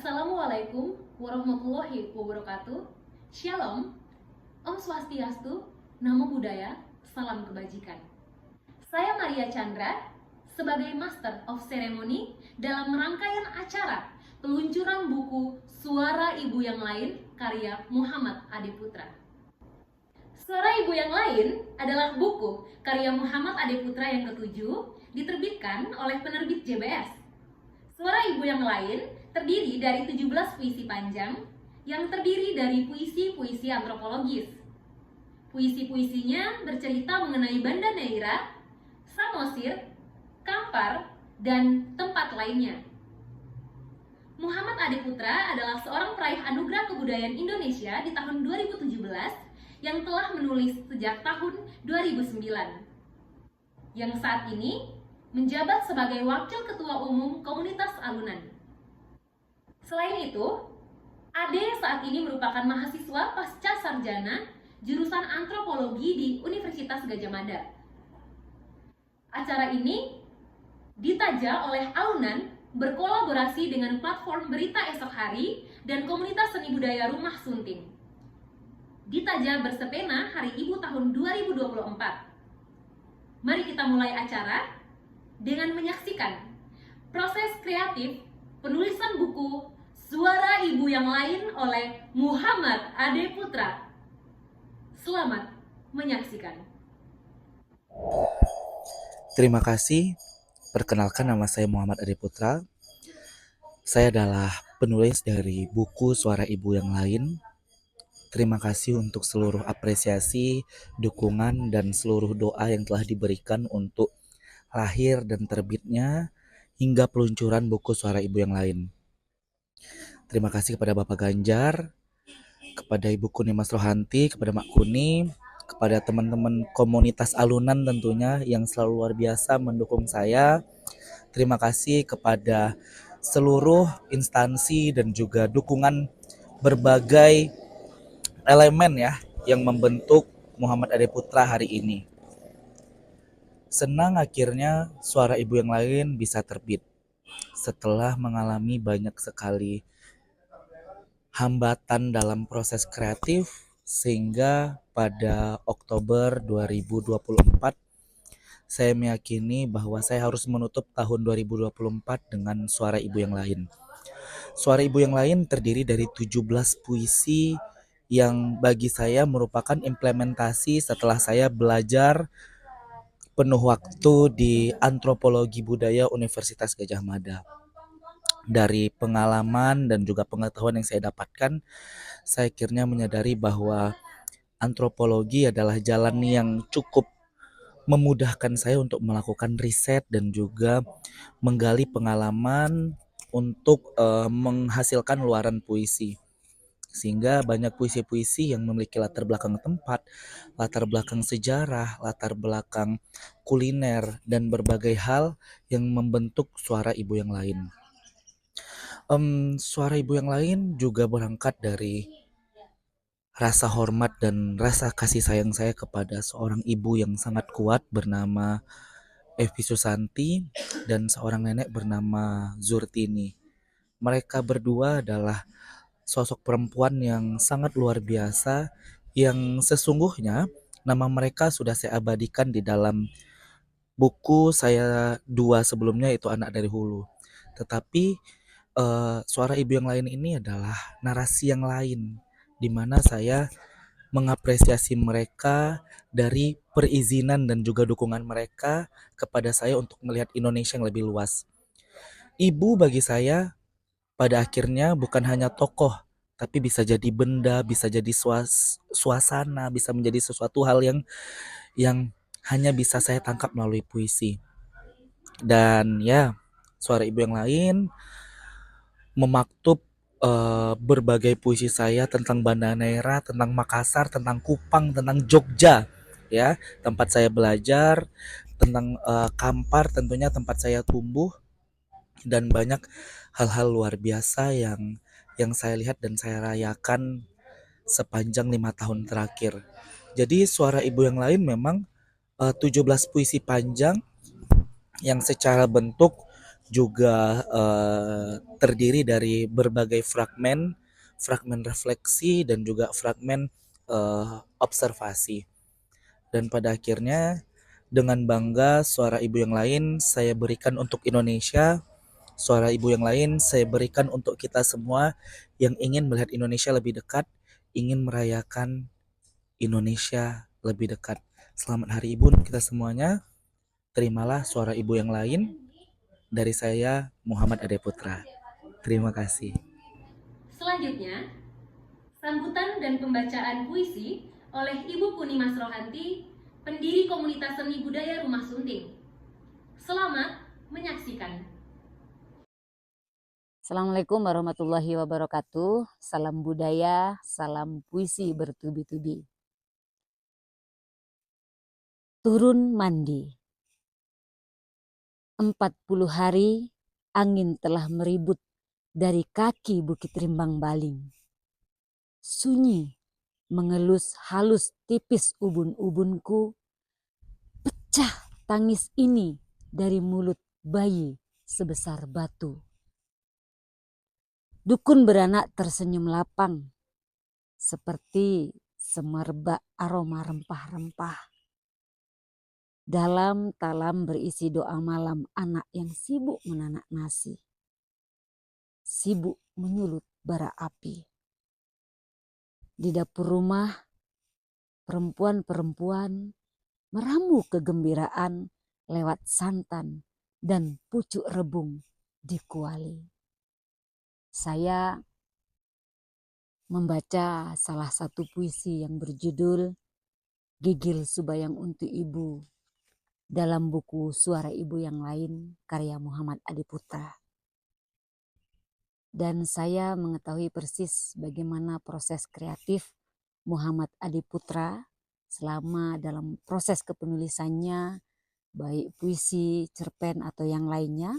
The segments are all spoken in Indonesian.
Assalamualaikum warahmatullahi wabarakatuh. Shalom, Om Swastiastu, Namo Buddhaya, Salam Kebajikan. Saya Maria Chandra, sebagai Master of Ceremony dalam rangkaian acara peluncuran buku Suara Ibu yang Lain karya Muhammad Adi Putra. Suara Ibu yang Lain adalah buku karya Muhammad Adi Putra yang ketujuh, diterbitkan oleh penerbit JBS. Suara Ibu yang Lain terdiri dari 17 puisi panjang yang terdiri dari puisi-puisi antropologis. Puisi-puisinya bercerita mengenai Banda Neira, Samosir, Kampar, dan tempat lainnya. Muhammad Adi Putra adalah seorang peraih anugerah kebudayaan Indonesia di tahun 2017 yang telah menulis sejak tahun 2009. Yang saat ini menjabat sebagai Wakil Ketua Umum Komunitas Alunan. Selain itu, Ade saat ini merupakan mahasiswa pasca sarjana jurusan antropologi di Universitas Gadjah Mada. Acara ini ditaja oleh Alunan berkolaborasi dengan platform Berita Esok Hari dan komunitas seni budaya Rumah Sunting. Ditaja bersepena Hari Ibu tahun 2024. Mari kita mulai acara dengan menyaksikan proses kreatif penulisan buku Suara Ibu yang Lain oleh Muhammad Adi Putra. Selamat menyaksikan. Terima kasih. Perkenalkan, nama saya Muhammad Adi Putra. Saya adalah penulis dari buku Suara Ibu yang Lain. Terima kasih untuk seluruh apresiasi, dukungan, dan seluruh doa yang telah diberikan untuk lahir dan terbitnya hingga peluncuran buku Suara Ibu yang Lain. Terima kasih kepada Bapak Ganjar, kepada Ibu Kuni Mas Rohanti, kepada Mak Kuni, kepada teman-teman komunitas Alunan tentunya yang selalu luar biasa mendukung saya. Terima kasih kepada seluruh instansi dan juga dukungan berbagai elemen ya yang membentuk Muhammad Adi Putra hari ini. Senang akhirnya Suara Ibu yang Lain bisa terbit setelah mengalami banyak sekali hambatan dalam proses kreatif, sehingga pada Oktober 2024 saya meyakini bahwa saya harus menutup tahun 2024 dengan Suara Ibu yang Lain. Suara Ibu yang Lain terdiri dari 17 puisi yang bagi saya merupakan implementasi setelah saya belajar penuh waktu di Antropologi Budaya Universitas Gadjah Mada. Dari pengalaman dan juga pengetahuan yang saya dapatkan, saya akhirnya menyadari bahwa antropologi adalah jalan yang cukup memudahkan saya untuk melakukan riset dan juga menggali pengalaman untuk menghasilkan luaran puisi. Sehingga banyak puisi-puisi yang memiliki latar belakang tempat, latar belakang sejarah, latar belakang kuliner, dan berbagai hal yang membentuk Suara Ibu yang Lain. Suara Ibu yang Lain juga berangkat dari rasa hormat dan rasa kasih sayang saya kepada seorang ibu yang sangat kuat bernama Evi Susanti dan seorang nenek bernama Zurtini. Mereka berdua adalah sosok perempuan yang sangat luar biasa yang sesungguhnya nama mereka sudah saya abadikan di dalam buku saya dua sebelumnya, itu Anak dari Hulu. Tetapi Suara Ibu yang Lain ini adalah narasi yang lain, di mana saya mengapresiasi mereka dari perizinan dan juga dukungan mereka kepada saya untuk melihat Indonesia yang lebih luas. Ibu bagi saya pada akhirnya bukan hanya tokoh, tapi bisa jadi benda, bisa jadi suasana, bisa menjadi sesuatu hal yang hanya bisa saya tangkap melalui puisi. Dan ya, Suara Ibu yang Lain memaktub berbagai puisi saya tentang Banda Neira, tentang Makassar, tentang Kupang, tentang Jogja, ya, tempat saya belajar, tentang Kampar tentunya tempat saya tumbuh, dan banyak hal-hal luar biasa yang saya lihat dan saya rayakan sepanjang 5 tahun terakhir. Jadi Suara Ibu yang Lain memang 17 puisi panjang yang secara bentuk juga terdiri dari berbagai fragmen, fragmen refleksi dan juga fragmen observasi. Dan pada akhirnya dengan bangga suara ibu yang lain saya berikan untuk Indonesia, suara ibu yang lain saya berikan untuk kita semua yang ingin melihat Indonesia lebih dekat, ingin merayakan Indonesia lebih dekat. Selamat Hari Ibu untuk kita semuanya. Terimalah suara ibu yang lain dari saya, Muhammad Ade Putra. Terima kasih. Selanjutnya, sambutan dan pembacaan puisi oleh Ibu Puni Masrohanti, pendiri komunitas seni budaya Rumah Sunting. Selamat menyaksikan. Assalamualaikum warahmatullahi wabarakatuh. Salam budaya, salam puisi bertubi-tubi. Turun mandi. 40 hari angin telah meribut dari kaki Bukit Rimbang Baling. Sunyi mengelus halus tipis ubun-ubunku. Pecah tangis ini dari mulut bayi sebesar batu. Dukun beranak tersenyum lapang seperti semerbak aroma rempah-rempah. Dalam talam berisi doa malam anak yang sibuk menanak nasi. Sibuk menyulut bara api. Di dapur rumah, perempuan-perempuan meramu kegembiraan lewat santan dan pucuk rebung di kuali. Saya membaca salah satu puisi yang berjudul Gigil Subayang untuk Ibu dalam buku Suara Ibu yang Lain karya Muhammad Ade Putra. Dan saya mengetahui persis bagaimana proses kreatif Muhammad Ade Putra selama dalam proses kepenulisannya, baik puisi, cerpen atau yang lainnya.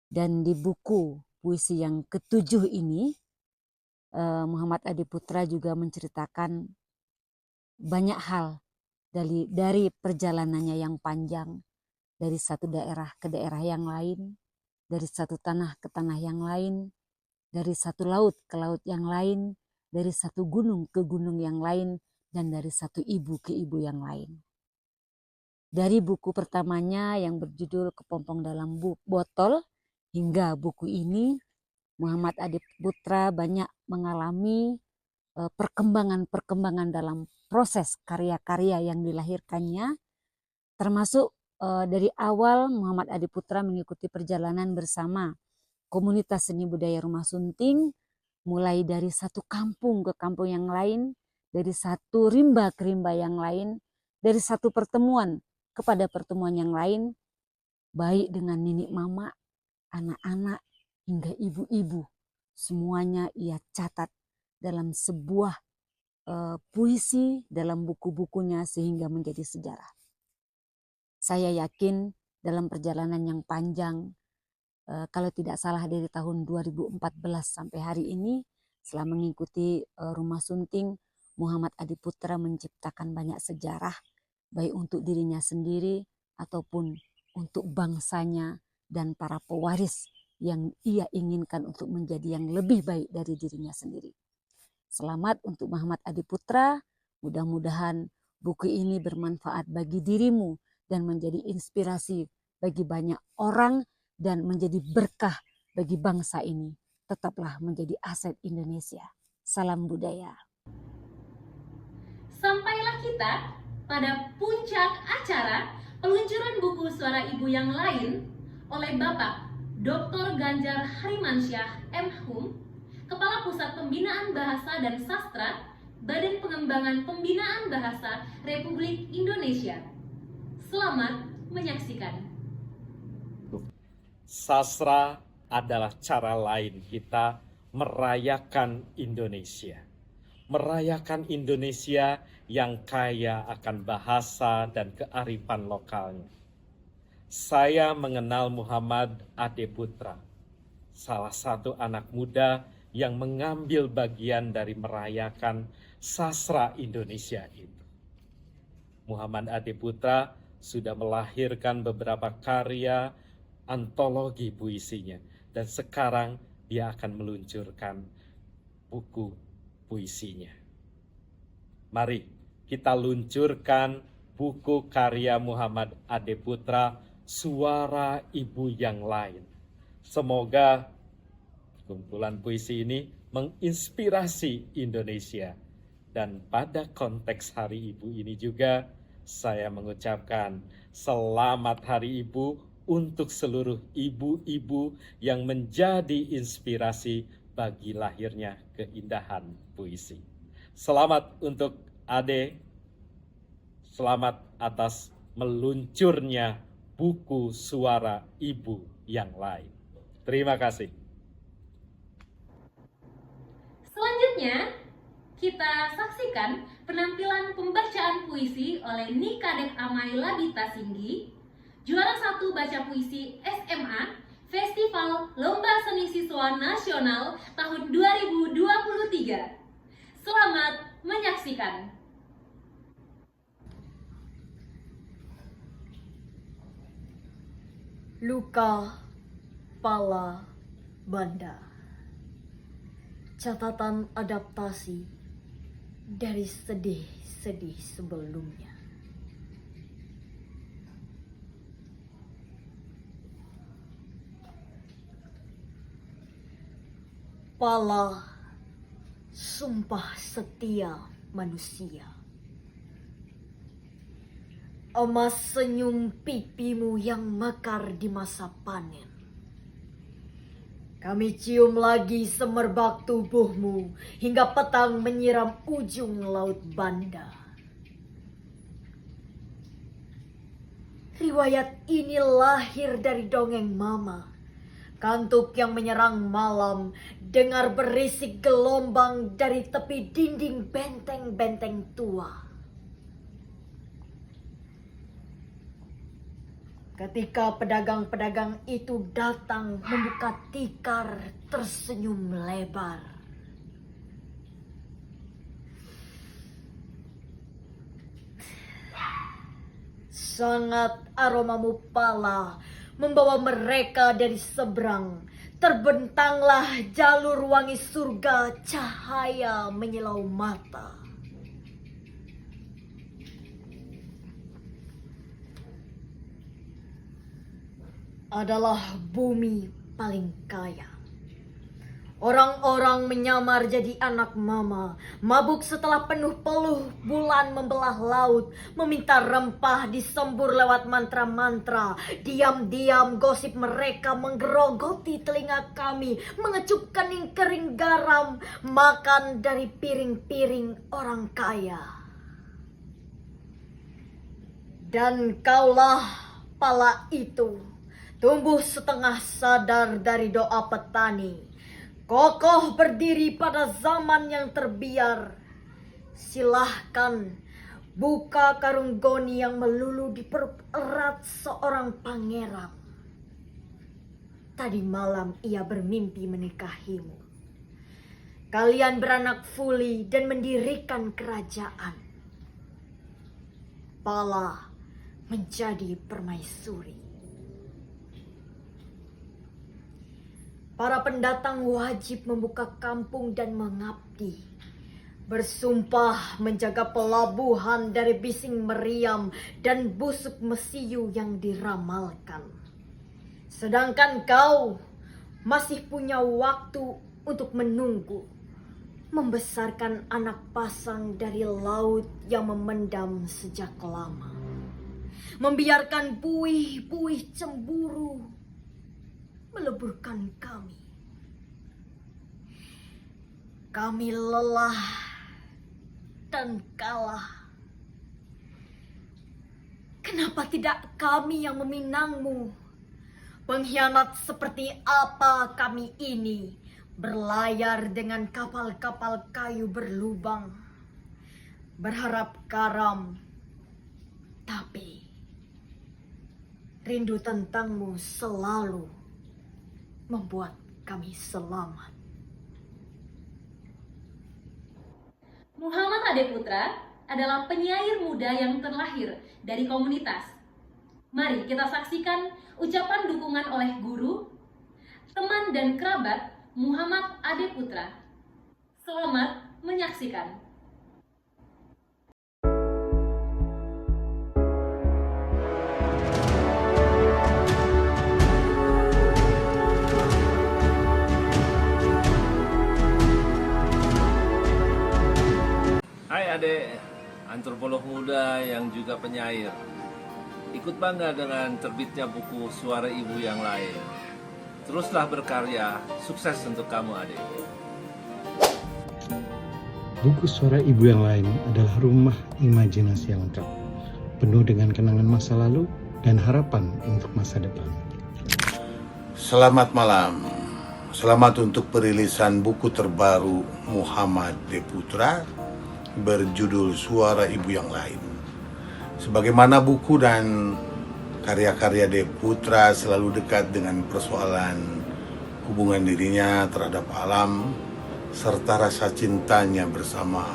Dan di buku puisi yang ke-7 ini, Muhammad Ade Putra juga menceritakan banyak hal dari perjalanannya yang panjang, dari satu daerah ke daerah yang lain, dari satu tanah ke tanah yang lain, dari satu laut ke laut yang lain, dari satu gunung ke gunung yang lain, dan dari satu ibu ke ibu yang lain. Dari buku pertamanya yang berjudul Kepompong Dalam Botol hingga buku ini, Muhammad Ade Putra banyak mengalami perkembangan-perkembangan dalam proses karya-karya yang dilahirkannya, termasuk dari awal Muhammad Ade Putra mengikuti perjalanan bersama komunitas seni budaya Rumah Sunting, mulai dari satu kampung ke kampung yang lain, dari satu rimba ke rimba yang lain, dari satu pertemuan kepada pertemuan yang lain, baik dengan nenek mama, anak-anak, hingga ibu-ibu. Semuanya ia catat dalam sebuah puisi dalam buku-bukunya sehingga menjadi sejarah. Saya yakin dalam perjalanan yang panjang, kalau tidak salah dari tahun 2014 sampai hari ini, setelah mengikuti Rumah Sunting, Muhammad Ade Putra menciptakan banyak sejarah, baik untuk dirinya sendiri ataupun untuk bangsanya dan para pewaris yang ia inginkan untuk menjadi yang lebih baik dari dirinya sendiri. Selamat untuk Muhammad Ade Putra, mudah-mudahan buku ini bermanfaat bagi dirimu dan menjadi inspirasi bagi banyak orang dan menjadi berkah bagi bangsa ini. Tetaplah menjadi aset Indonesia. Salam budaya. Sampailah kita pada puncak acara peluncuran buku Suara Ibu yang Lain oleh Bapak Dr. Ganjar Harimansyah M.Hum, Kepala Pusat Pembinaan Bahasa dan Sastra, Badan Pengembangan Pembinaan Bahasa Republik Indonesia. Selamat menyaksikan. Sastra adalah cara lain kita merayakan Indonesia. Merayakan Indonesia yang kaya akan bahasa dan kearifan lokalnya. Saya mengenal Muhammad Ade Putra, salah satu anak muda yang mengambil bagian dari merayakan sastra Indonesia itu. Muhammad Ade Putra sudah melahirkan beberapa karya antologi puisinya. Dan sekarang dia akan meluncurkan buku puisinya. Mari kita luncurkan buku karya Muhammad Ade Putra, Suara Ibu yang Lain. Semoga kumpulan puisi ini menginspirasi Indonesia. Dan pada konteks Hari Ibu ini juga, saya mengucapkan selamat Hari Ibu untuk seluruh ibu-ibu yang menjadi inspirasi bagi lahirnya keindahan puisi. Selamat untuk Ade, selamat atas meluncurnya buku Suara Ibu yang Lain. Terima kasih. Selanjutnya, kita saksikan penampilan pembacaan puisi oleh Nikadek Amai Labita Singgi, juara 1 baca puisi SMA Festival Lomba Seni Siswa Nasional tahun 2023. Selamat menyaksikan. Luka Pala Banda. Catatan adaptasi dari sedih-sedih sebelumnya. Pala, sumpah setia manusia. Emas senyum pipimu yang mekar di masa panen. Kami cium lagi semerbak tubuhmu hingga petang menyiram ujung laut Banda. Riwayat ini lahir dari dongeng mama. Kantuk yang menyerang malam, dengar berisik gelombang dari tepi dinding benteng-benteng tua. Ketika pedagang-pedagang itu datang membuka tikar tersenyum lebar. Sangat aromamu pala membawa mereka dari seberang. Terbentanglah jalur wangi surga, cahaya menyilau mata. Adalah bumi paling kaya. Orang-orang menyamar jadi anak mama, mabuk setelah penuh peluh bulan membelah laut, meminta rempah disembur lewat mantra-mantra. Diam-diam gosip mereka menggerogoti telinga kami, mengecup kening kering garam, makan dari piring-piring orang kaya. Dan kaulah pala itu, tumbuh setengah sadar dari doa petani. Kokoh berdiri pada zaman yang terbiar. Silahkan buka karung goni yang melulu di perut erat seorang pangeran. Tadi malam ia bermimpi menikahimu. Kalian beranak fuli dan mendirikan kerajaan. Pala menjadi permaisuri. Para pendatang wajib membuka kampung dan mengabdi. Bersumpah menjaga pelabuhan dari bising meriam dan busuk mesiu yang diramalkan. Sedangkan kau masih punya waktu untuk menunggu. Membesarkan anak pasang dari laut yang memendam sejak lama. Membiarkan buih-buih cemburu meleburkan kami. Kami lelah dan kalah. Kenapa tidak kami yang meminangmu? Pengkhianat seperti apa kami ini, berlayar dengan kapal-kapal kayu berlubang, berharap karam, tapi rindu tentangmu selalu membuat kami selamat. Muhammad Ade Putra adalah penyair muda yang terlahir dari komunitas. Mari kita saksikan Ucapan dukungan oleh guru, teman dan kerabat Muhammad Ade Putra. Selamat menyaksikan. Hai adik, antropolog muda yang juga penyair. Ikut bangga dengan terbitnya buku Suara Ibu yang Lain. Teruslah berkarya, sukses untuk kamu adik. Buku Suara Ibu yang Lain adalah rumah imajinasi yang lengkap, penuh dengan kenangan masa lalu dan harapan untuk masa depan. Selamat malam. Selamat untuk perilisan buku terbaru Muhammad Ade Putra berjudul Suara Ibu yang Lain. Sebagaimana buku dan karya-karya Ade Putra selalu dekat dengan persoalan hubungan dirinya terhadap alam serta rasa cintanya bersama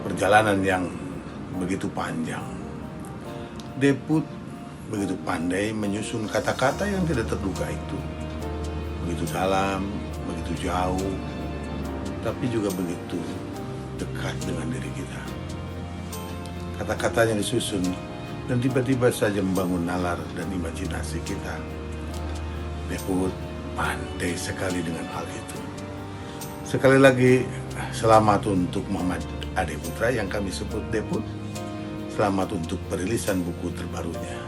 perjalanan yang begitu panjang. Ade Putra begitu pandai menyusun kata-kata yang tidak terduga itu. Begitu dalam, begitu jauh, tapi juga begitu dekat dengan diri kita. Kata-katanya disusun dan tiba-tiba saja membangun nalar dan imajinasi kita. Deput pandai sekali dengan hal itu. Sekali lagi, selamat untuk Muhammad Ade Putra yang kami sebut Deput. Selamat untuk perilisan buku terbarunya.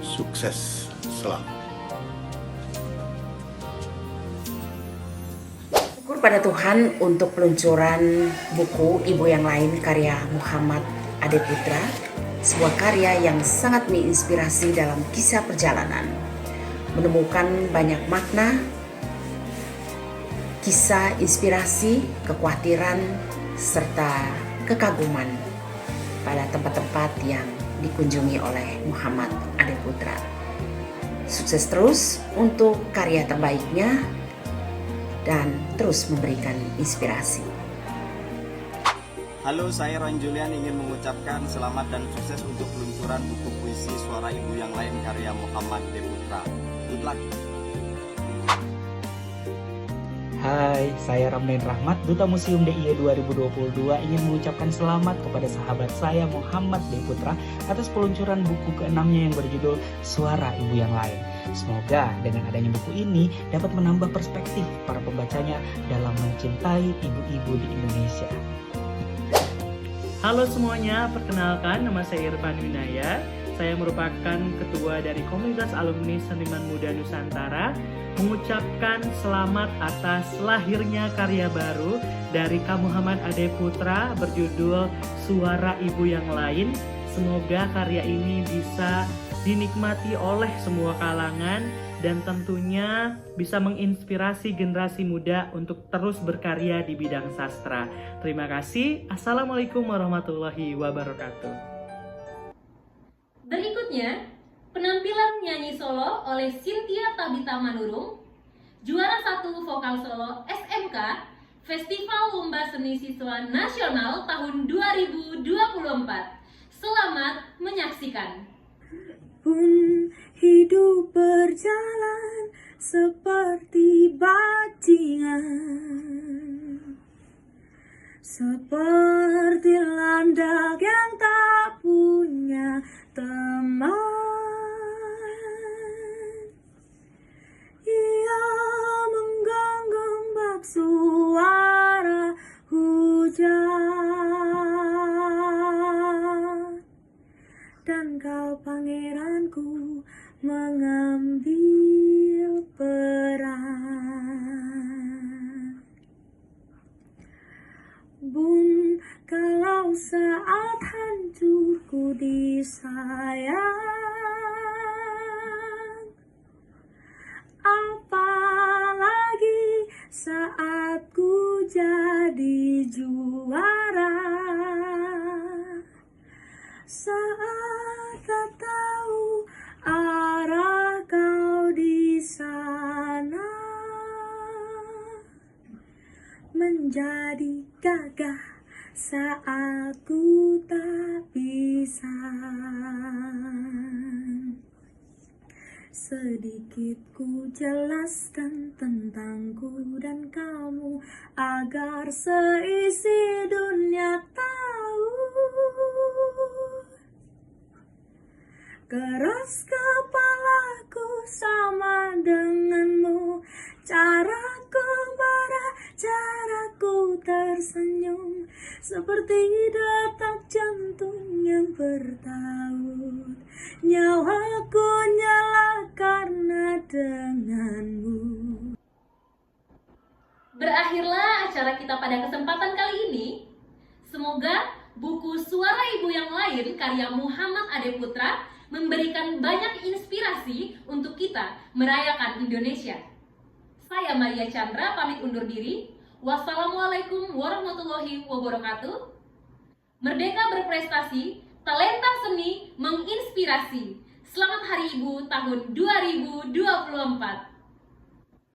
Sukses selalu. Syukur pada Tuhan untuk peluncuran buku Ibu yang Lain karya Muhammad Ade Putra, sebuah karya yang sangat menginspirasi dalam kisah perjalanan, menemukan banyak makna, kisah inspirasi, kekhawatiran, serta kekaguman pada tempat-tempat yang dikunjungi oleh Muhammad Ade Putra. Sukses terus untuk karya terbaiknya dan terus memberikan inspirasi. Halo, saya Ron Julian ingin mengucapkan selamat dan sukses untuk peluncuran buku puisi Suara Ibu yang Lain karya Muhammad Ade Putra. Good luck. Hai, saya Ramdan Rahmat, Duta Museum DIY 2022 ingin mengucapkan selamat kepada sahabat saya Muhammad Ade Putra atas peluncuran buku ke-6-nya yang berjudul Suara Ibu yang Lain. Semoga dengan adanya buku ini dapat menambah perspektif para pembacanya dalam mencintai ibu-ibu di Indonesia. Halo semuanya, perkenalkan nama saya Irfan Winaya. Saya merupakan ketua dari Komunitas Alumni Seniman Muda Nusantara, mengucapkan selamat atas lahirnya karya baru dari Kak Muhammad Ade Putra berjudul Suara Ibu yang Lain. Semoga karya ini bisa dinikmati oleh semua kalangan dan tentunya bisa menginspirasi generasi muda untuk terus berkarya di bidang sastra. Terima kasih. Assalamualaikum warahmatullahi wabarakatuh. Berikutnya, penampilan nyanyi solo oleh Cynthia Tabita Manurung, juara 1 vokal solo SMK Festival Lomba Seni Siswa Nasional tahun 2024. Selamat menyaksikan. Pun hidup berjalan seperti bajingan, seperti landak yang tak punya teman. Ia menggenggam suara hujan, dan kau pangeranku mengambil peran. Bun, kalau saat hancurku disayang, apalagi saat ku jadi juara. Saat tak tahu arah kau di sana, menjadi gagah saat ku tak bisa. sedikit ku jelaskan tentangku dan kamu agar seisi dunia tahu. Keras kepalaku sama denganmu, caraku marah, caraku tersenyum, seperti detak jantung yang bertaut. Nyawaku nyala karena denganmu. Berakhirlah acara kita pada kesempatan kali ini. Semoga buku Suara Ibu yang Lain karya Muhammad Ade Putra memberikan banyak inspirasi untuk kita merayakan Indonesia. Saya Maria Chandra pamit undur diri. Wassalamualaikum warahmatullahi wabarakatuh. Merdeka berprestasi, talenta seni menginspirasi. Selamat Hari Ibu tahun 2024.